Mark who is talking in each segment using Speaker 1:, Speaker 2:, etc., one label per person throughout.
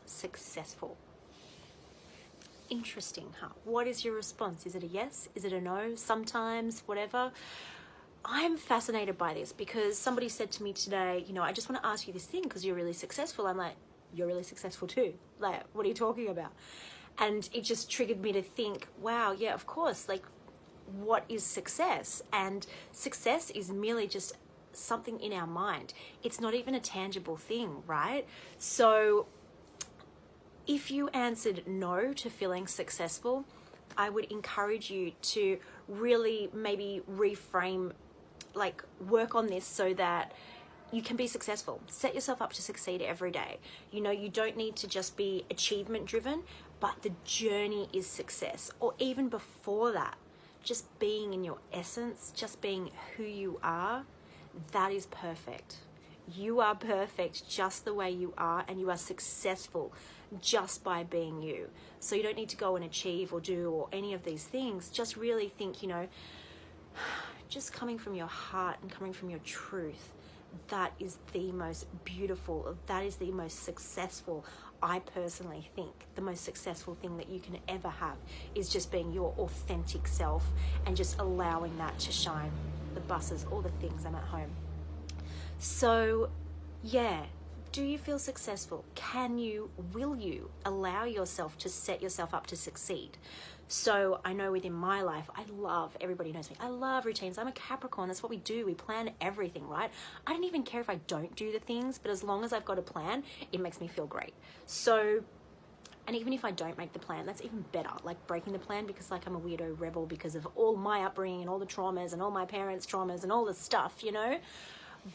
Speaker 1: Successful. Interesting, huh? What is your response? Is it a yes? Is it a no? Sometimes, whatever. I'm fascinated by this because somebody said to me today, I just want to ask you this thing because you're really successful. I'm like, you're really successful too. Like, what are you talking about? And it just triggered me to think, wow, yeah, of course. Like, what is success? And success is merely just something in our mind. It's not even a tangible thing, right? So if you answered no to feeling successful, I would encourage you to really maybe reframe, like work on this so that you can be successful. Set yourself up to succeed every day. You don't need to just be achievement driven, but the journey is success. Or even before that, just being in your essence, just being who you are, that is perfect. You are perfect just the way you are, and you are successful just by being you. So you don't need to go and achieve or do or any of these things. Just really think, just coming from your heart and coming from your truth, that is the most beautiful, that is the most successful. I personally think the most successful thing that you can ever have is just being your authentic self and just allowing that to shine. The buses, all the things, I'm at home. So, yeah, do you feel successful? Will you allow yourself to set yourself up to succeed? So I know within my life, everybody knows me, I love routines. I'm a Capricorn, that's what we do. We plan everything, right? I don't even care if I don't do the things, but as long as I've got a plan, it makes me feel great. So, and even if I don't make the plan, that's even better, like breaking the plan, because like I'm a weirdo rebel because of all my upbringing and all the traumas and all my parents' traumas and all the stuff,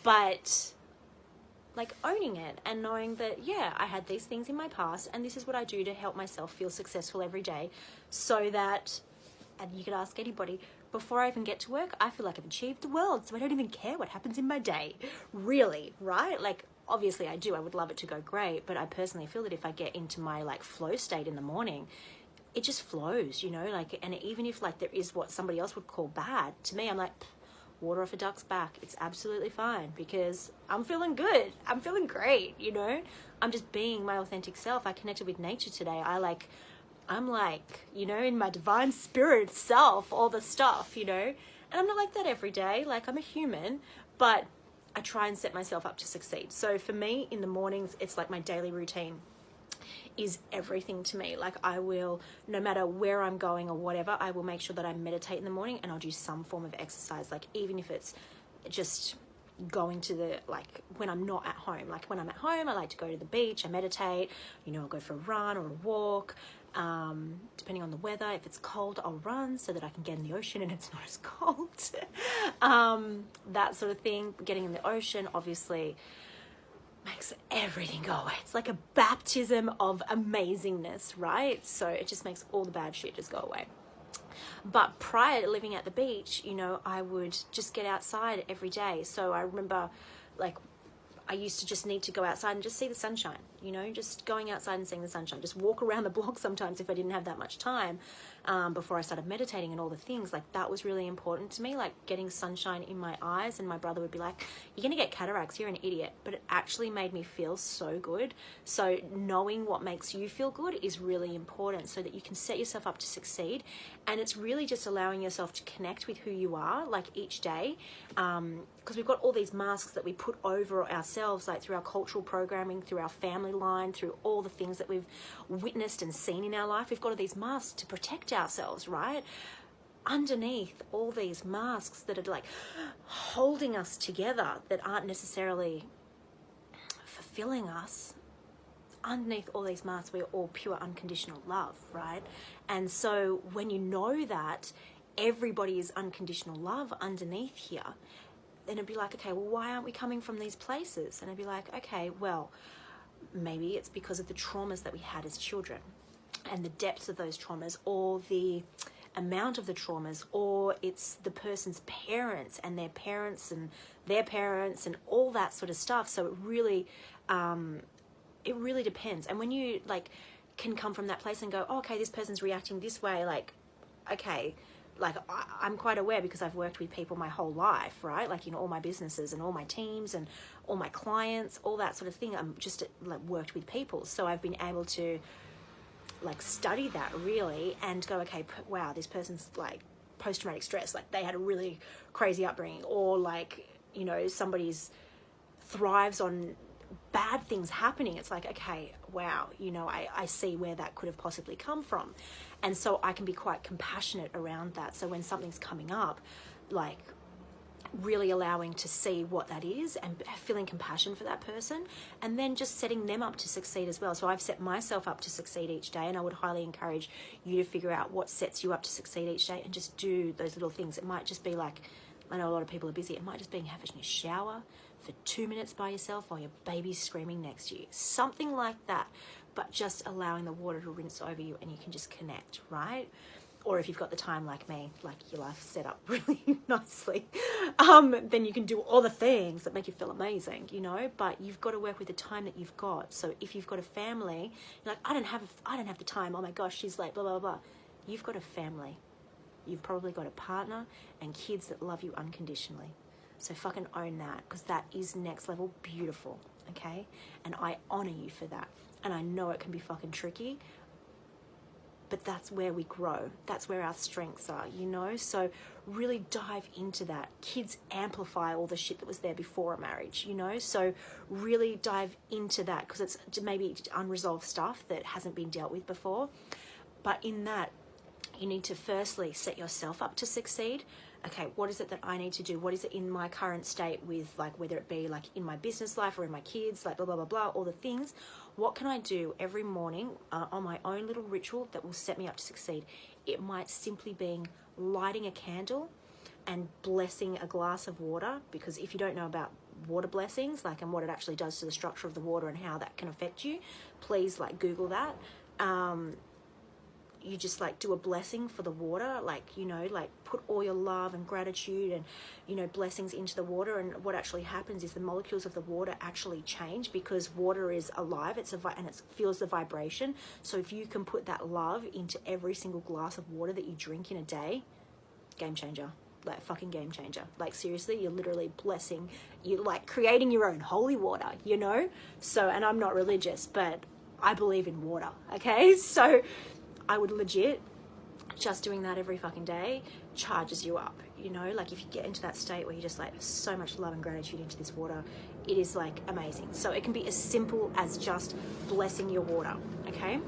Speaker 1: But like owning it and knowing that, yeah, I had these things in my past and this is what I do to help myself feel successful every day, so that, and you could ask anybody, before I even get to work, I feel like I've achieved the world, so I don't even care what happens in my day, really, right? Like, obviously I do, I would love it to go great, but I personally feel that if I get into my like flow state in the morning, it just flows, and even if like there is what somebody else would call bad, to me, I'm like, water off a duck's back. It's absolutely fine because I'm feeling good. I'm feeling great, I'm just being my authentic self. I connected with nature today. I'm like, in my divine spirit self, all the stuff, and I'm not like that every day. Like, I'm a human, but I try and set myself up to succeed. So for me, in the mornings, it's like my daily routine is everything to me. Like, I will, no matter where I'm going or whatever, I will make sure that I meditate in the morning and I'll do some form of exercise. Like, even if it's just going to when I'm not at home. Like, when I'm at home, I like to go to the beach, I meditate, I'll go for a run or a walk. Depending on the weather, if it's cold, I'll run so that I can get in the ocean and it's not as cold. That sort of thing. Getting in the ocean, obviously, makes everything go away. It's like a baptism of amazingness, right? So it just makes all the bad shit just go away. But prior to living at the beach, I would just get outside every day. So I remember, I used to just need to go outside and just see the sunshine, just going outside and seeing the sunshine, just walk around the block sometimes if I didn't have that much time before I started meditating and all the things. Like, that was really important to me, like getting sunshine in my eyes. And my brother would be like, you're going to get cataracts, you're an idiot. But it actually made me feel so good. So knowing what makes you feel good is really important so that you can set yourself up to succeed. And it's really just allowing yourself to connect with who you are, like each day. Because we've got all these masks that we put over ourselves, like through our cultural programming, through our family line, through all the things that we've witnessed and seen in our life. We've got all these masks to protect ourselves, right? Underneath all these masks that are like holding us together, that aren't necessarily fulfilling us, underneath all these masks, we're all pure unconditional love, right? And so when you know that everybody is unconditional love underneath here, then it'd be like, okay, well, why aren't we coming from these places? And I'd be like, okay, well, maybe it's because of the traumas that we had as children and the depths of those traumas, or the amount of the traumas, or it's the person's parents and their parents and their parents and all that sort of stuff. So it really depends. And when you like can come from that place and go, oh, okay, this person's reacting this way, like, okay, like I'm quite aware because I've worked with people my whole life, right? Like, you know, all my businesses and all my teams and all my clients, all that sort of thing. I'm just like worked with people. So I've been able to like study that really and go, okay, wow, this person's like post-traumatic stress, like they had a really crazy upbringing, or like, you know, somebody's thrives on bad things happening. It's like, okay, wow, you know, I see where that could have possibly come from. And so I can be quite compassionate around that. So when something's coming up, like really allowing to see what that is and feeling compassion for that person, and then just setting them up to succeed as well. So I've set myself up to succeed each day, and I would highly encourage you to figure out what sets you up to succeed each day and just do those little things. It might just be like, I know a lot of people are busy, it might just be having a shower for 2 minutes by yourself while your baby's screaming next to you, something like that, but just allowing the water to rinse over you and you can just connect, right? Or if you've got the time like me, like your life set up really nicely, then you can do all the things that make you feel amazing, you know, but you've got to work with the time that you've got. So if you've got a family, you're like, I don't have the time. Oh my gosh, she's late, blah, blah, blah. You've got a family. You've probably got a partner and kids that love you unconditionally. So fucking own that, because that is next level beautiful, okay? And I honor you for that. And I know it can be fucking tricky, but that's where we grow. That's where our strengths are, you know? So really dive into that. Kids amplify all the shit that was there before a marriage, you know? So really dive into that, because it's maybe unresolved stuff that hasn't been dealt with before. But in that, you need to firstly set yourself up to succeed. Okay, what is it that I need to do? What is it in my current state with, like, whether it be like in my business life or in my kids, like blah, blah, blah, blah, all the things. What can I do every morning on my own little ritual that will set me up to succeed? It might simply be lighting a candle and blessing a glass of water, because if you don't know about water blessings, like, and what it actually does to the structure of the water and how that can affect you, please like Google that. You just like do a blessing for the water, like, you know, like put all your love and gratitude and, you know, blessings into the water. And what actually happens is the molecules of the water actually change, because water is alive, and it feels the vibration. So if you can put that love into every single glass of water that you drink in a day, game changer. Like fucking game changer. Like seriously, you're literally blessing, you're like creating your own holy water, you know? So, and I'm not religious, but I believe in water, okay? So I would legit, just doing that every fucking day charges you up, you know? Like if you get into that state where you just like so much love and gratitude into this water, it is like amazing. So it can be as simple as just blessing your water, okay?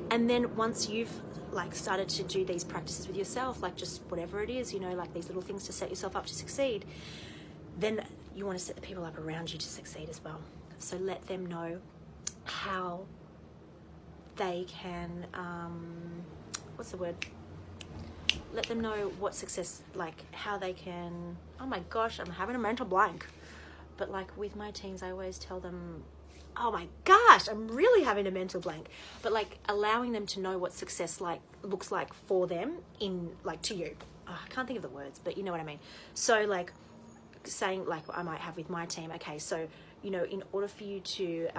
Speaker 1: And then once you've like started to do these practices with yourself, like just whatever it is, you know, like these little things to set yourself up to succeed, then you want to set the people up around you to succeed as well. So let them know how they can, what's the word? Let them know what success, like how they can, oh my gosh, I'm having a mental blank. But like with my teams, I always tell them, oh my gosh, I'm really having a mental blank. But like allowing them to know what success like looks like for them in like to you. Oh, I can't think of the words, but you know what I mean. So like saying like what I might have with my team. Okay, so, you know, in order for you to,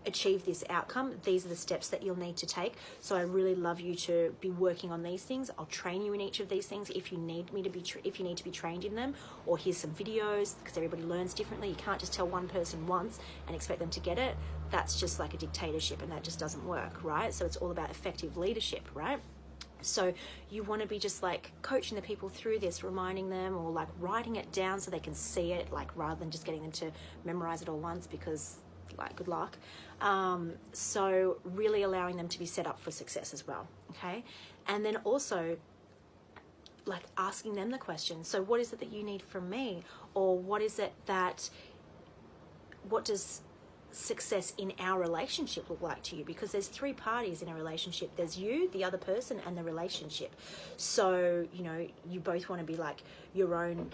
Speaker 1: achieve this outcome, these are the steps that you'll need to take. So I really love you to be working on these things. I'll train you in each of these things if you need me to be if you need to be trained in them, or here's some videos, because everybody learns differently. You can't just tell one person once and expect them to get it. That's just like a dictatorship, and that just doesn't work, right? So it's all about effective leadership, right? So you want to be just like coaching the people through this, reminding them, or like writing it down so they can see it, like rather than just getting them to memorize it all once, because like good luck. So really allowing them to be set up for success as well, okay? And then also like asking them the question, so what is it that you need from me? Or what is it that, what does success in our relationship look like to you? Because there's three parties in a relationship. There's you, the other person, and the relationship. So, you know, you both want to be like your own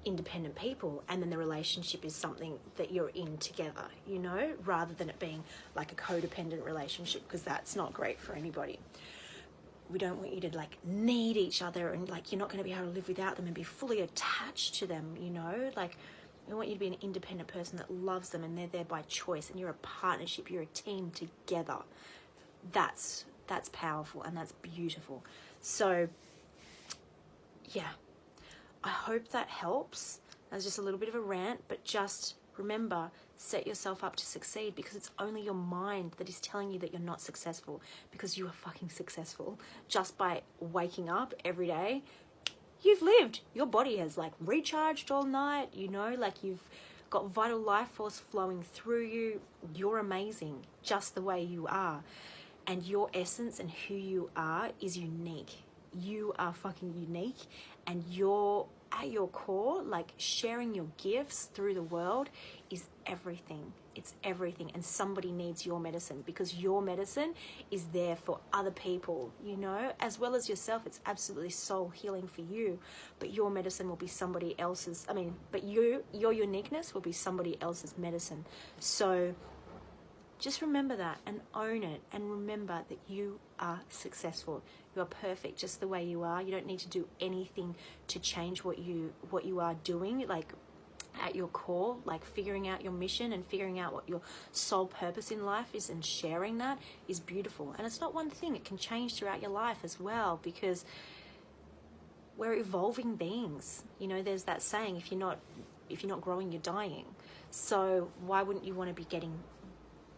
Speaker 1: independent people, and then the relationship is something that you're in together, you know, rather than it being like a codependent relationship, because that's not great for anybody. We don't want you to like need each other and like you're not going to be able to live without them and be fully attached to them, you know. Like, we want you to be an independent person that loves them and they're there by choice, and you're a partnership, you're a team together. That's powerful and that's beautiful. So yeah, I hope that helps. That was just a little bit of a rant, but just remember, set yourself up to succeed, because it's only your mind that is telling you that you're not successful, because you are fucking successful just by waking up every day. You've lived. Your body has like recharged all night, you know, like you've got vital life force flowing through you. You're amazing just the way you are. And your essence and who you are is unique. You are fucking unique, and you're at your core, like sharing your gifts through the world is everything. It's everything. And somebody needs your medicine, because your medicine is there for other people, you know, as well as yourself. It's absolutely soul healing for you, but your medicine will be somebody else's. But your uniqueness will be somebody else's medicine. So just remember that and own it, and remember that you are successful. You are perfect just the way you are. You don't need to do anything to change what you are doing, like at your core, like figuring out your mission and figuring out what your sole purpose in life is, and sharing that is beautiful. And it's not one thing, it can change throughout your life as well, because we're evolving beings. You know, there's that saying, if you're not growing, you're dying. So why wouldn't you want to be getting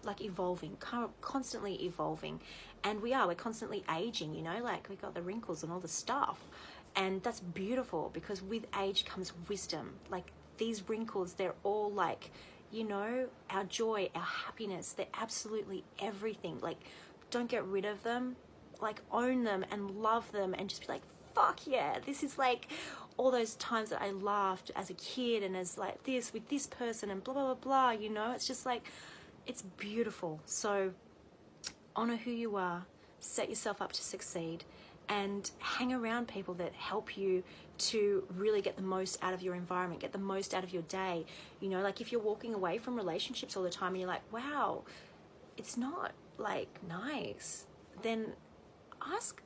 Speaker 1: like evolving, constantly evolving? And we're constantly aging, you know, like we got the wrinkles and all the stuff, and that's beautiful, because with age comes wisdom. Like these wrinkles, they're all like, you know, our joy, our happiness, they're absolutely everything. Like, don't get rid of them, like own them and love them, and just be like, fuck yeah, this is like all those times that I laughed as a kid and as like this with this person and blah blah blah blah, you know. It's just like, it's beautiful. So honor who you are, set yourself up to succeed, and hang around people that help you to really get the most out of your environment, get the most out of your day. You know, like if you're walking away from relationships all the time and you're like, wow, it's not like nice, then ask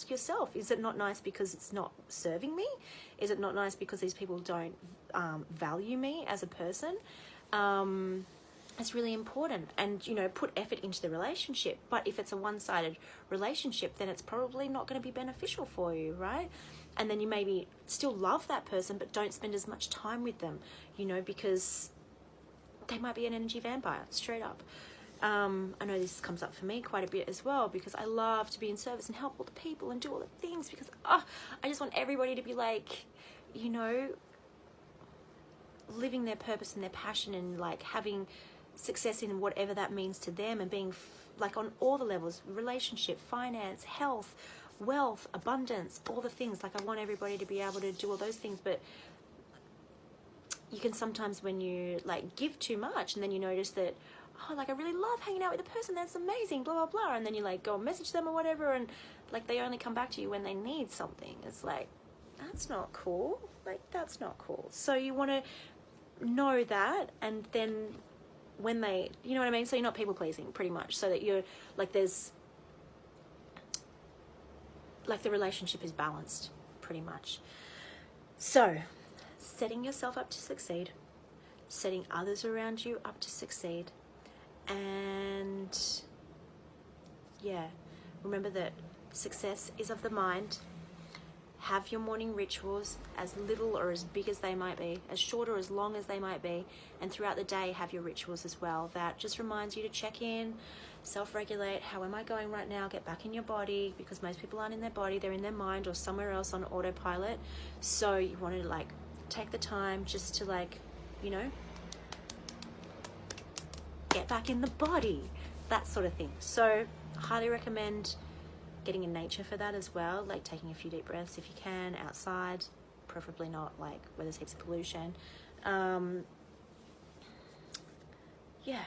Speaker 1: yourself, is it not nice because it's not serving me? Is it not nice because these people don't value me as a person? It's really important. And, you know, put effort into the relationship. But if it's a one-sided relationship, then it's probably not going to be beneficial for you, right? And then you maybe still love that person, but don't spend as much time with them, you know, because they might be an energy vampire, straight up. I know this comes up for me quite a bit as well, because I love to be in service and help all the people and do all the things, because I just want everybody to be like, you know, living their purpose and their passion, and like having success in whatever that means to them, and being like on all the levels, relationship, finance, health, wealth, abundance, all the things. Like I want everybody to be able to do all those things. But you can sometimes, when you like give too much, and then you notice that, oh, like I really love hanging out with a person, that's amazing, blah blah blah, and then you like go and message them or whatever, and like they only come back to you when they need something. It's like, that's not cool. Like that's not cool. So you want to know that, and then when they, you know what I mean? So you're not people pleasing, pretty much, so that you're like, there's like the relationship is balanced, pretty much. So setting yourself up to succeed, setting others around you up to succeed, and yeah, remember that success is of the mind. Have your morning rituals, as little or as big as they might be, as short or as long as they might be, and throughout the day have your rituals as well. That just reminds you to check in, self-regulate. How am I going right now? Get back in your body, because most people aren't in their body, they're in their mind or somewhere else on autopilot. So you want to like take the time just to like, you know, get back in the body, that sort of thing. So highly recommend getting in nature for that as well, like taking a few deep breaths if you can, outside, preferably not like where there's heaps of pollution. Yeah,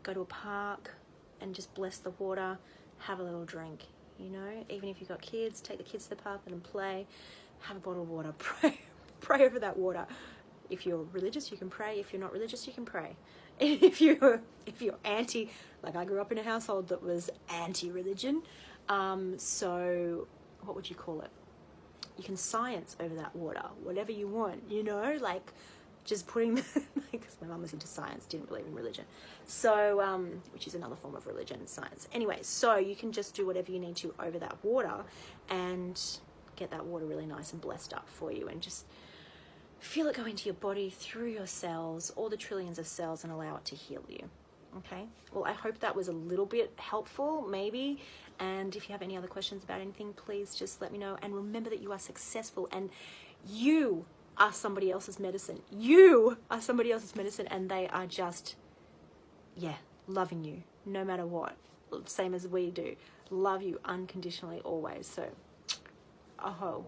Speaker 1: go to a park and just bless the water, have a little drink, you know. Even if you've got kids, take the kids to the park, let them play. have a bottle of water, pray over that water. If you're religious, you can pray. If you're not religious, you can pray. If you're anti, like I grew up in a household that was anti-religion, so what would you call it? You can science over that water, whatever you want, you know, like just putting, because my mum was into science, didn't believe in religion. So, which is another form of religion, science. Anyway, so you can just do whatever you need to over that water and get that water really nice and blessed up for you, and just feel it go into your body, through your cells, all the trillions of cells, and allow it to heal you. Okay, well, I hope that was a little bit helpful, maybe. And if you have any other questions about anything, please just let me know. And remember that you are successful, and you are somebody else's medicine. You are somebody else's medicine, and they are just, yeah, loving you no matter what. Same as we do. Love you unconditionally always. So, aho.